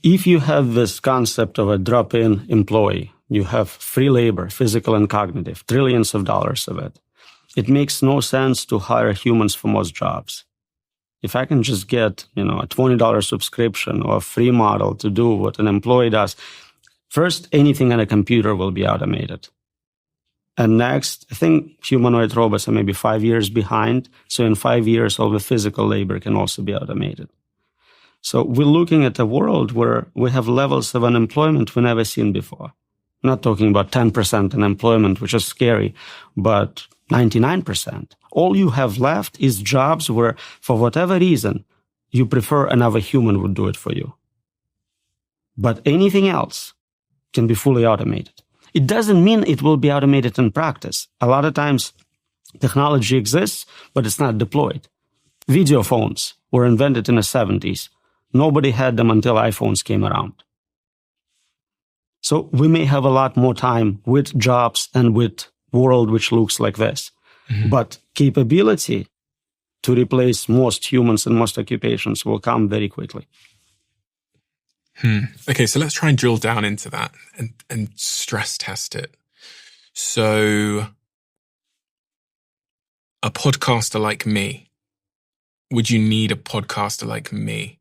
if you have this concept of a drop-in employee, you have free labor, physical and cognitive, trillions of dollars of it. It makes no sense to hire humans for most jobs. If I can just get, a $20 subscription or a free model to do what an employee does, first, anything on a computer will be automated. And next, I think humanoid robots are maybe 5 years behind. So in 5 years, all the physical labor can also be automated. So we're looking at a world where we have levels of unemployment we've never seen before. I'm not talking about 10% unemployment, which is scary, but 99%. All you have left is jobs where, for whatever reason, you prefer another human would do it for you. But anything else can be fully automated. It doesn't mean it will be automated in practice. A lot of times, technology exists, but it's not deployed. Video phones were invented in the 70s. Nobody had them until iPhones came around. So we may have a lot more time with jobs and with world which looks like this. Mm-hmm. But capability to replace most humans and most occupations will come very quickly. Okay, so let's try and drill down into that and stress test it. So a podcaster like me, would you need a podcaster like me?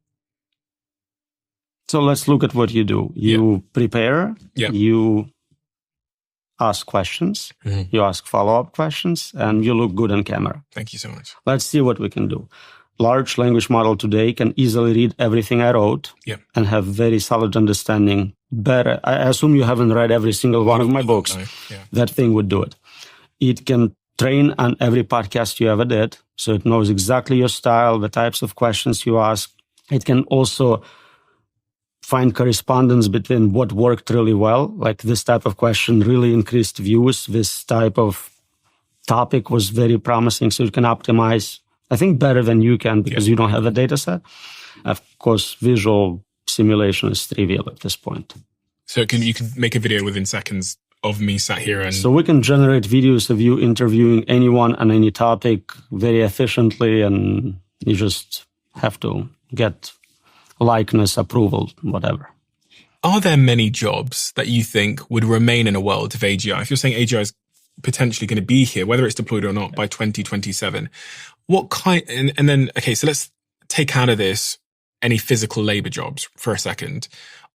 So let's look at what you do. You prepare, you ask questions, you ask follow-up questions, and you look good on camera. Thank you so much. Let's see what we can do. Large language model today can easily read everything I wrote and have very solid understanding. Better. I assume you haven't read every single one of my books. No. Yeah. That thing would do it. It can train on every podcast you ever did. So it knows exactly your style, the types of questions you ask. It can also find correspondence between what worked really well, like this type of question really increased views. This type of topic was very promising. So it can optimize, I think, better than you can because you don't have a data set. Of course, visual simulation is trivial at this point. So you can make a video within seconds of me sat here and... So we can generate videos of you interviewing anyone on any topic very efficiently, and you just have to get likeness, approval, whatever. Are there many jobs that you think would remain in a world of AGI? If you're saying AGI is potentially going to be here, whether it's deployed or not, by 2027, what kind, and then, okay, so let's take out of this any physical labor jobs for a second.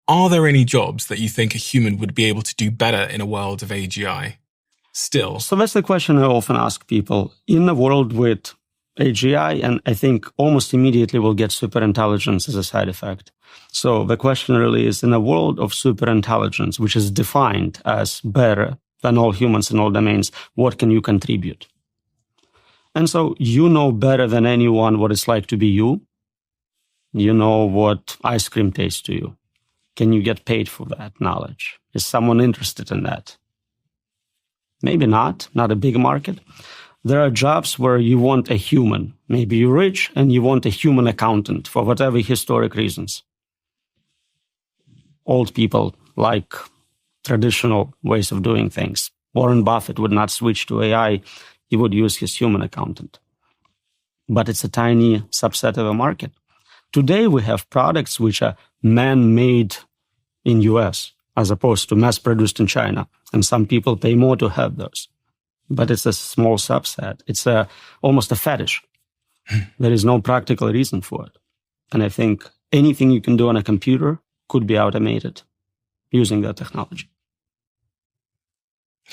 Are there any jobs that you think a human would be able to do better in a world of AGI still? So that's the question I often ask people. In a world with AGI, and I think almost immediately we'll get superintelligence as a side effect. So the question really is, in a world of superintelligence, which is defined as better than all humans in all domains, what can you contribute? And so you know better than anyone what it's like to be you. You know what ice cream tastes to you. Can you get paid for that knowledge? Is someone interested in that? Maybe not a big market. There are jobs where you want a human. Maybe you're rich and you want a human accountant for whatever historic reasons. Old people like traditional ways of doing things. Warren Buffett would not switch to AI. He would use his human accountant. But it's a tiny subset of a market. Today, we have products which are man-made in US as opposed to mass-produced in China. And some people pay more to have those. But it's a small subset. It's almost a fetish. There is no practical reason for it. And I think anything you can do on a computer could be automated using that technology.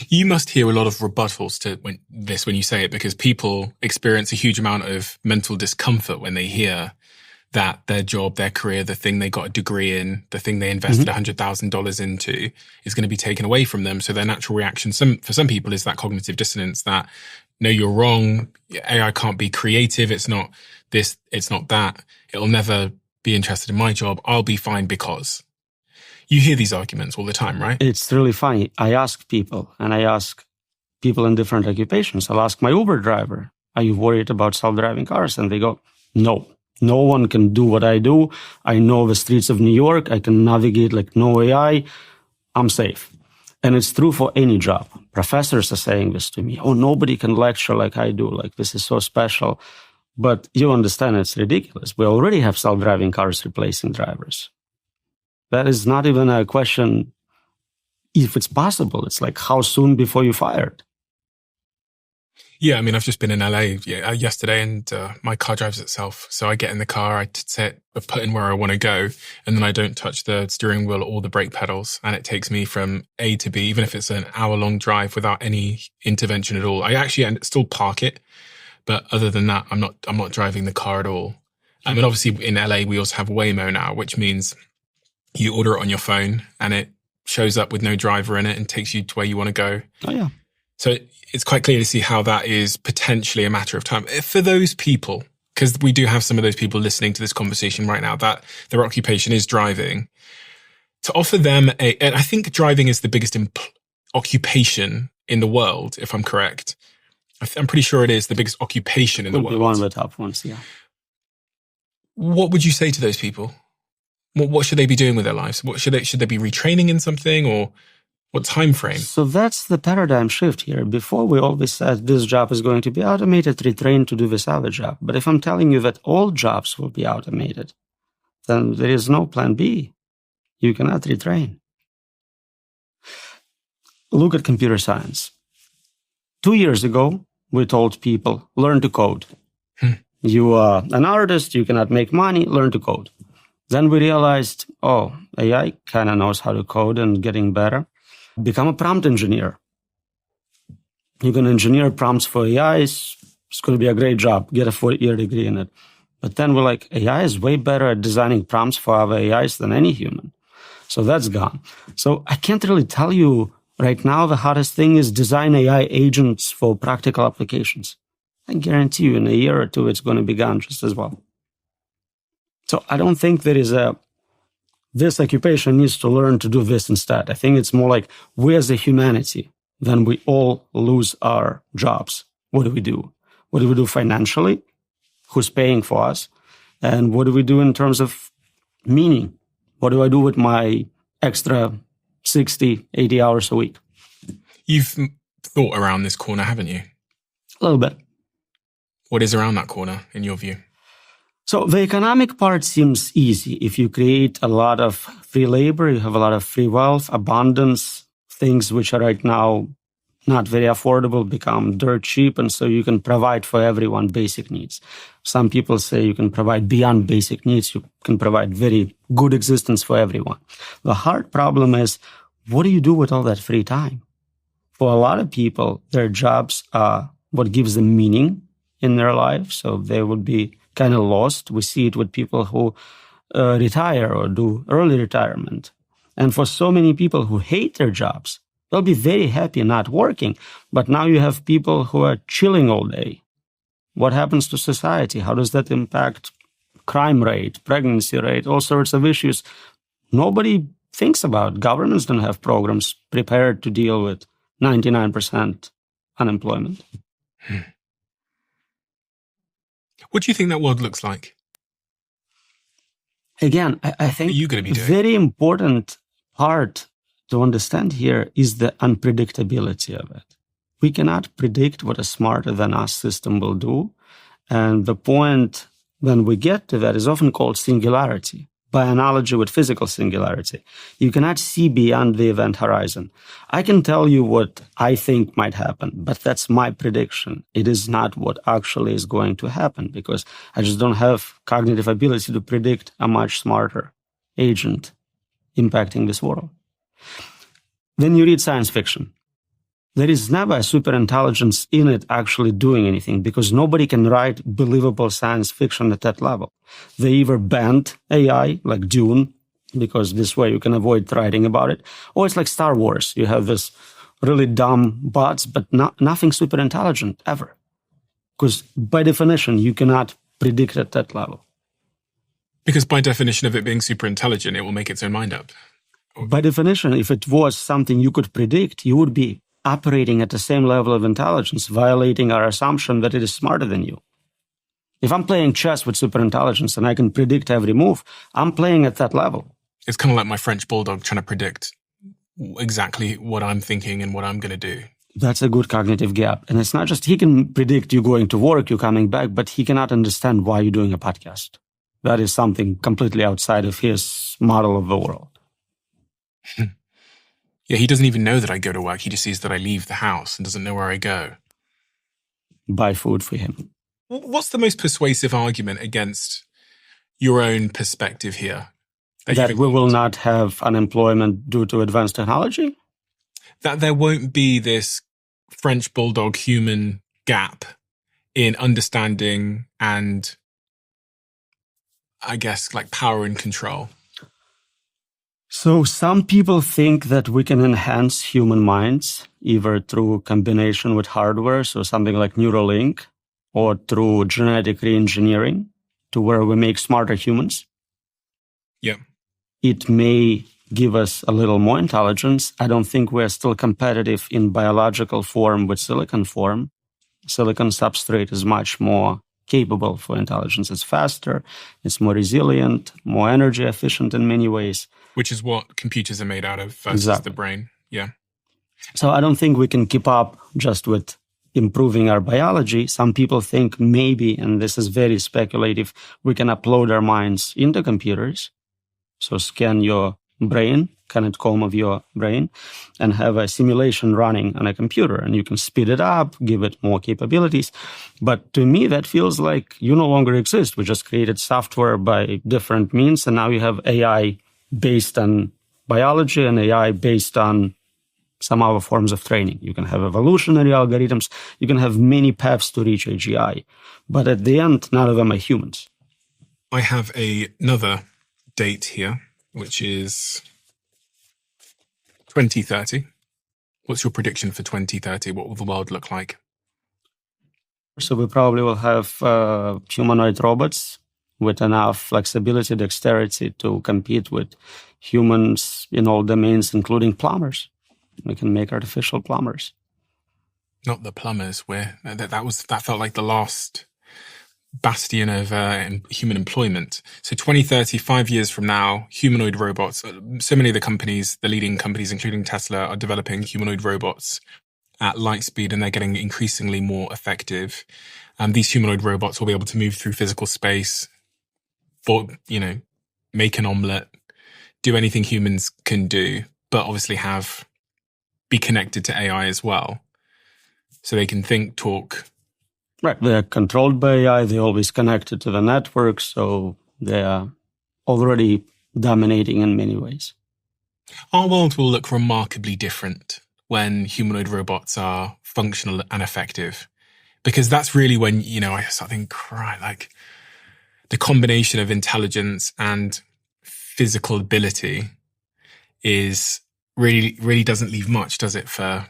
You must hear a lot of rebuttals to when you say it, because people experience a huge amount of mental discomfort when they hear that their job, their career, the thing they got a degree in, the thing they invested $100,000 into is going to be taken away from them. So their natural reaction, for some people, is that cognitive dissonance that, no, you're wrong. AI can't be creative. It's not this, it's not that. It'll never be interested in my job. I'll be fine because. You hear these arguments all the time, right? It's really funny. I ask people in different occupations. I'll ask my Uber driver, are you worried about self-driving cars? And they go, no. No one can do what I do. I know the streets of New York. I can navigate like no AI. I'm safe. And it's true for any job. Professors are saying this to me. Oh, nobody can lecture like I do. Like, this is so special. But you understand it's ridiculous. We already have self-driving cars replacing drivers. That is not even a question if it's possible. It's like, how soon before you fired? Yeah, I mean, I've just been in LA yesterday, and my car drives itself. So I get in the car, I put in where I want to go, and then I don't touch the steering wheel or the brake pedals, and it takes me from A to B, even if it's an hour-long drive without any intervention at all. I actually still park it, but other than that, I'm not driving the car at all. I mean, obviously in LA we also have Waymo now, which means you order it on your phone and it shows up with no driver in it and takes you to where you want to go. Oh yeah. So it's quite clear to see how that is potentially a matter of time. For those people, because we do have some of those people listening to this conversation right now, that their occupation is driving, to offer them and I think driving is the biggest occupation in the world, if I'm correct. I'm pretty sure it is the biggest occupation in the world. Would be one of the top ones, yeah. What would you say to those people? What should they be doing with their lives? Should they be retraining in something, or what time frame? So that's the paradigm shift here. Before, we always said this job is going to be automated, retrained to do this other job. But if I'm telling you that all jobs will be automated, then there is no plan B. You cannot retrain. Look at computer science. 2 years ago, we told people, learn to code. You are an artist, you cannot make money, learn to code. Then we realized, AI kind of knows how to code and getting better. Become a prompt engineer. You can engineer prompts for AIs. It's going to be a great job. Get a 4-year degree in it. But then we're like, AI is way better at designing prompts for other AIs than any human. So that's gone. So I can't really tell you right now the hardest thing is design AI agents for practical applications. I guarantee you in a year or two, it's going to be gone just as well. So I don't think there is this occupation needs to learn to do this instead. I think it's more like we as a humanity, then we all lose our jobs. What do we do? What do we do financially? Who's paying for us? And what do we do in terms of meaning? What do I do with my extra 60, 80 hours a week? You've thought around this corner, haven't you? A little bit. What is around that corner, in your view? So the economic part seems easy. If you create a lot of free labor, you have a lot of free wealth, abundance, things which are right now not very affordable become dirt cheap, and so you can provide for everyone basic needs. Some people say you can provide beyond basic needs. You can provide very good existence for everyone. The hard problem is, what do you do with all that free time? For a lot of people, their jobs are what gives them meaning in their life, so they would be kind of lost. We see it with people who retire or do early retirement. And for so many people who hate their jobs, they'll be very happy not working. But now you have people who are chilling all day. What happens to society? How does that impact crime rate, pregnancy rate, all sorts of issues? Nobody thinks about. Governments don't have programs prepared to deal with 99% unemployment. What do you think that world looks like? Again, I think what are you going to be doing? Very important part to understand here is the unpredictability of it. We cannot predict what a smarter than us system will do. And the point when we get to that is often called singularity, by analogy with physical singularity. You cannot see beyond the event horizon. I can tell you what I think might happen, but that's my prediction. It is not what actually is going to happen because I just don't have cognitive ability to predict a much smarter agent impacting this world. Then you read science fiction. There is never a superintelligence in it actually doing anything because nobody can write believable science fiction at that level. They either banned AI, like Dune, because this way you can avoid writing about it, or it's like Star Wars. You have this really dumb bots, but nothing superintelligent ever. Because by definition, you cannot predict at that level. Because by definition of it being super intelligent, it will make its own mind up. By definition, if it was something you could predict, you would be operating at the same level of intelligence, violating our assumption that it is smarter than you. If I'm playing chess with superintelligence and I can predict every move, I'm playing at that level. It's kind of like my French bulldog trying to predict exactly what I'm thinking and what I'm going to do. That's a good cognitive gap. And it's not just he can predict you going to work, you coming back, but he cannot understand why you're doing a podcast. That is something completely outside of his model of the world. Yeah, he doesn't even know that I go to work. He just sees that I leave the house and doesn't know where I go. Buy food for him. What's the most persuasive argument against your own perspective here? That we will not have unemployment due to advanced technology? That there won't be this French bulldog human gap in understanding and, I guess, like power and control. So some people think that we can enhance human minds either through combination with hardware, so something like Neuralink, or through genetic re-engineering to where we make smarter humans. Yeah. It may give us a little more intelligence. I don't think we're still competitive in biological form with silicon form. Silicon substrate is much more capable for intelligence. It's faster, it's more resilient, more energy efficient in many ways. Which is what computers are made out of versus Exactly. the brain. Yeah. So I don't think we can keep up just with improving our biology. Some people think maybe, and this is very speculative, we can upload our minds into computers. So scan your brain, Kenneth comb of your brain, and have a simulation running on a computer. And you can speed it up, give it more capabilities. But to me, that feels like you no longer exist. We just created software by different means. And now you have AI based on biology and AI based on some other forms of training. You can have evolutionary algorithms. You can have many paths to reach AGI. But at the end, none of them are humans. I have another date here, which is 2030. What's your prediction for 2030? What will the world look like? So we probably will have humanoid robots with enough flexibility, dexterity to compete with humans in all domains, including plumbers. We can make artificial plumbers. Not the plumbers. That felt like the last bastion of human employment. So 2030, 5 years from now, humanoid robots. So many of the companies, the leading companies, including Tesla, are developing humanoid robots at light speed, and they're getting increasingly more effective. These humanoid robots will be able to move through physical space, make an omelette, do anything humans can do, but obviously be connected to AI as well. So they can think, talk. Right. They're controlled by AI. They're always connected to the network. So they are already dominating in many ways. Our world will look remarkably different when humanoid robots are functional and effective. Because that's really when, I start thinking, like the combination of intelligence and physical ability is really doesn't leave much, does it, for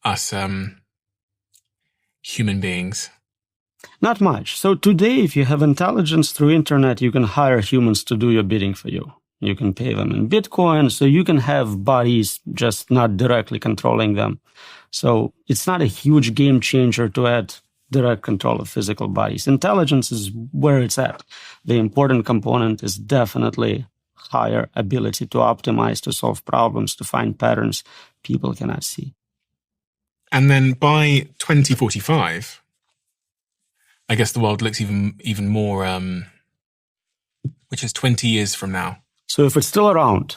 us human beings? Not much. So today, if you have intelligence through internet, you can hire humans to do your bidding for you. You can pay them in Bitcoin, so you can have bodies just not directly controlling them. So it's not a huge game changer to add direct control of physical bodies. Intelligence is where it's at. The important component is definitely higher ability to optimize, to solve problems, to find patterns people cannot see. And then by 2045, I guess the world looks even more, which is 20 years from now. So if it's still around.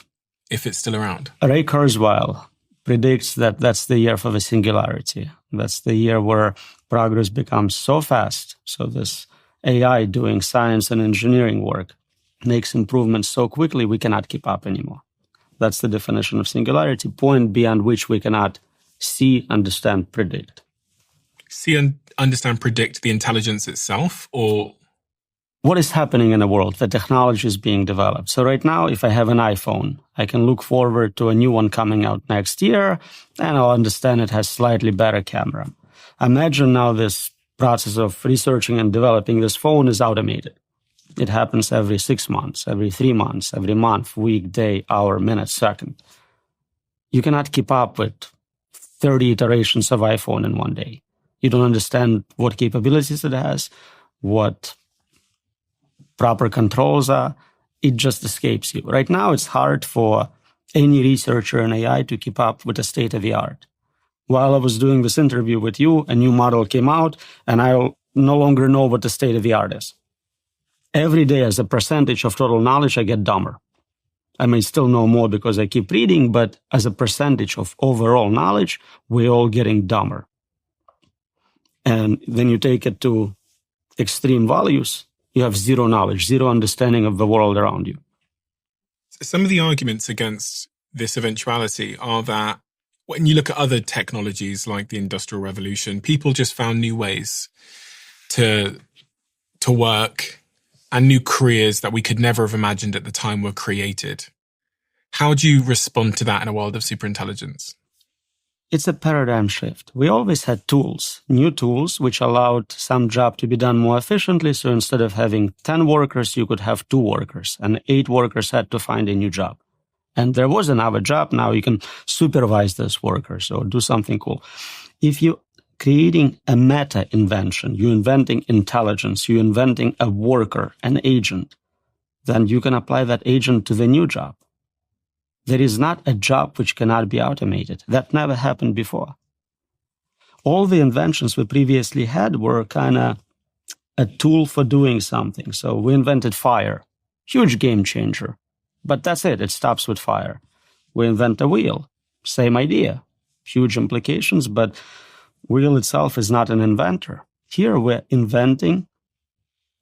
Ray Kurzweil predicts that that's the year for the singularity. That's the year where progress becomes so fast. So this AI doing science and engineering work makes improvements so quickly we cannot keep up anymore. That's the definition of singularity, point beyond which we cannot see, understand, predict. See and understand, predict the intelligence itself, or what is happening in the world? The technology is being developed. So right now, if I have an iPhone, I can look forward to a new one coming out next year, and I'll understand it has slightly better camera. Imagine now this process of researching and developing this phone is automated. It happens every 6 months, every 3 months, every month, week, day, hour, minute, second. You cannot keep up with 30 iterations of iPhone in one day. You don't understand what capabilities it has, what proper controls are. It just escapes you. Right now, it's hard for any researcher in AI to keep up with the state of the art. While I was doing this interview with you, a new model came out, and I no longer know what the state of the art is. Every day, as a percentage of total knowledge, I get dumber. I may still know more because I keep reading, but as a percentage of overall knowledge, we're all getting dumber. And then you take it to extreme values, you have zero knowledge, zero understanding of the world around you. Some of the arguments against this eventuality are that when you look at other technologies like the Industrial Revolution, people just found new ways to work, and new careers that we could never have imagined at the time were created. How do you respond to that in a world of superintelligence? It's a paradigm shift. We always had tools, new tools, which allowed some job to be done more efficiently. So instead of having 10 workers, you could have 2 workers, and 8 workers had to find a new job. And there was another job. Now you can supervise those workers or do something cool. If you're creating a meta invention, you're inventing intelligence, you're inventing a worker, an agent, then you can apply that agent to the new job. There is not a job which cannot be automated. That never happened before. All the inventions we previously had were kind of a tool for doing something. So we invented fire, huge game changer. But that's it. It stops with fire. We invent a wheel, same idea, huge implications, but wheel itself is not an inventor. Here we're inventing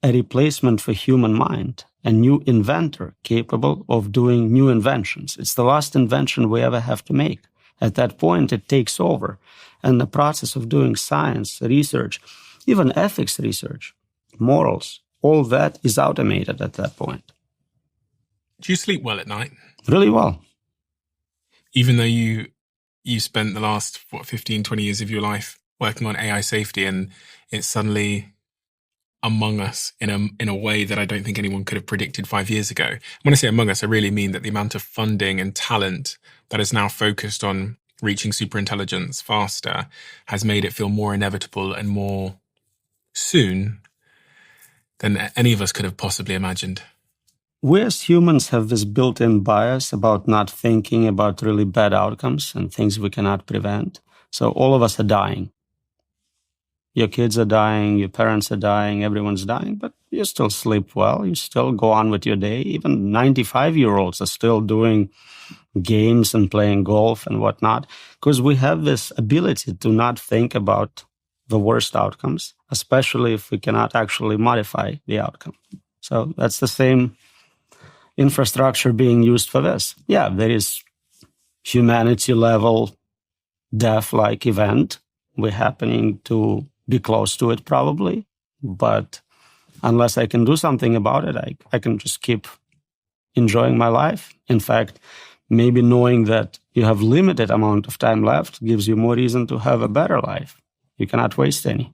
a replacement for human mind, a new inventor capable of doing new inventions. It's the last invention we ever have to make. At that point, it takes over. And the process of doing science, research, even ethics research, morals, all that is automated at that point. Do you sleep well at night? Really well. Even though you spent the last, 15, 20 years of your life working on AI safety, and it's suddenly among us in a way that I don't think anyone could have predicted 5 years ago. When I say among us, I really mean that the amount of funding and talent that is now focused on reaching superintelligence faster has made it feel more inevitable and more soon than any of us could have possibly imagined. We as humans have this built-in bias about not thinking about really bad outcomes and things we cannot prevent. So all of us are dying. Your kids are dying, your parents are dying, everyone's dying, but you still sleep well, you still go on with your day. Even 95-year-olds are still doing games and playing golf and whatnot, because we have this ability to not think about the worst outcomes, especially if we cannot actually modify the outcome. So that's the same infrastructure being used for this. Yeah, there is humanity-level death-like event. We're happening to be close to it probably, but unless I can do something about it, I can just keep enjoying my life. In fact, maybe knowing that you have limited amount of time left gives you more reason to have a better life. You cannot waste any.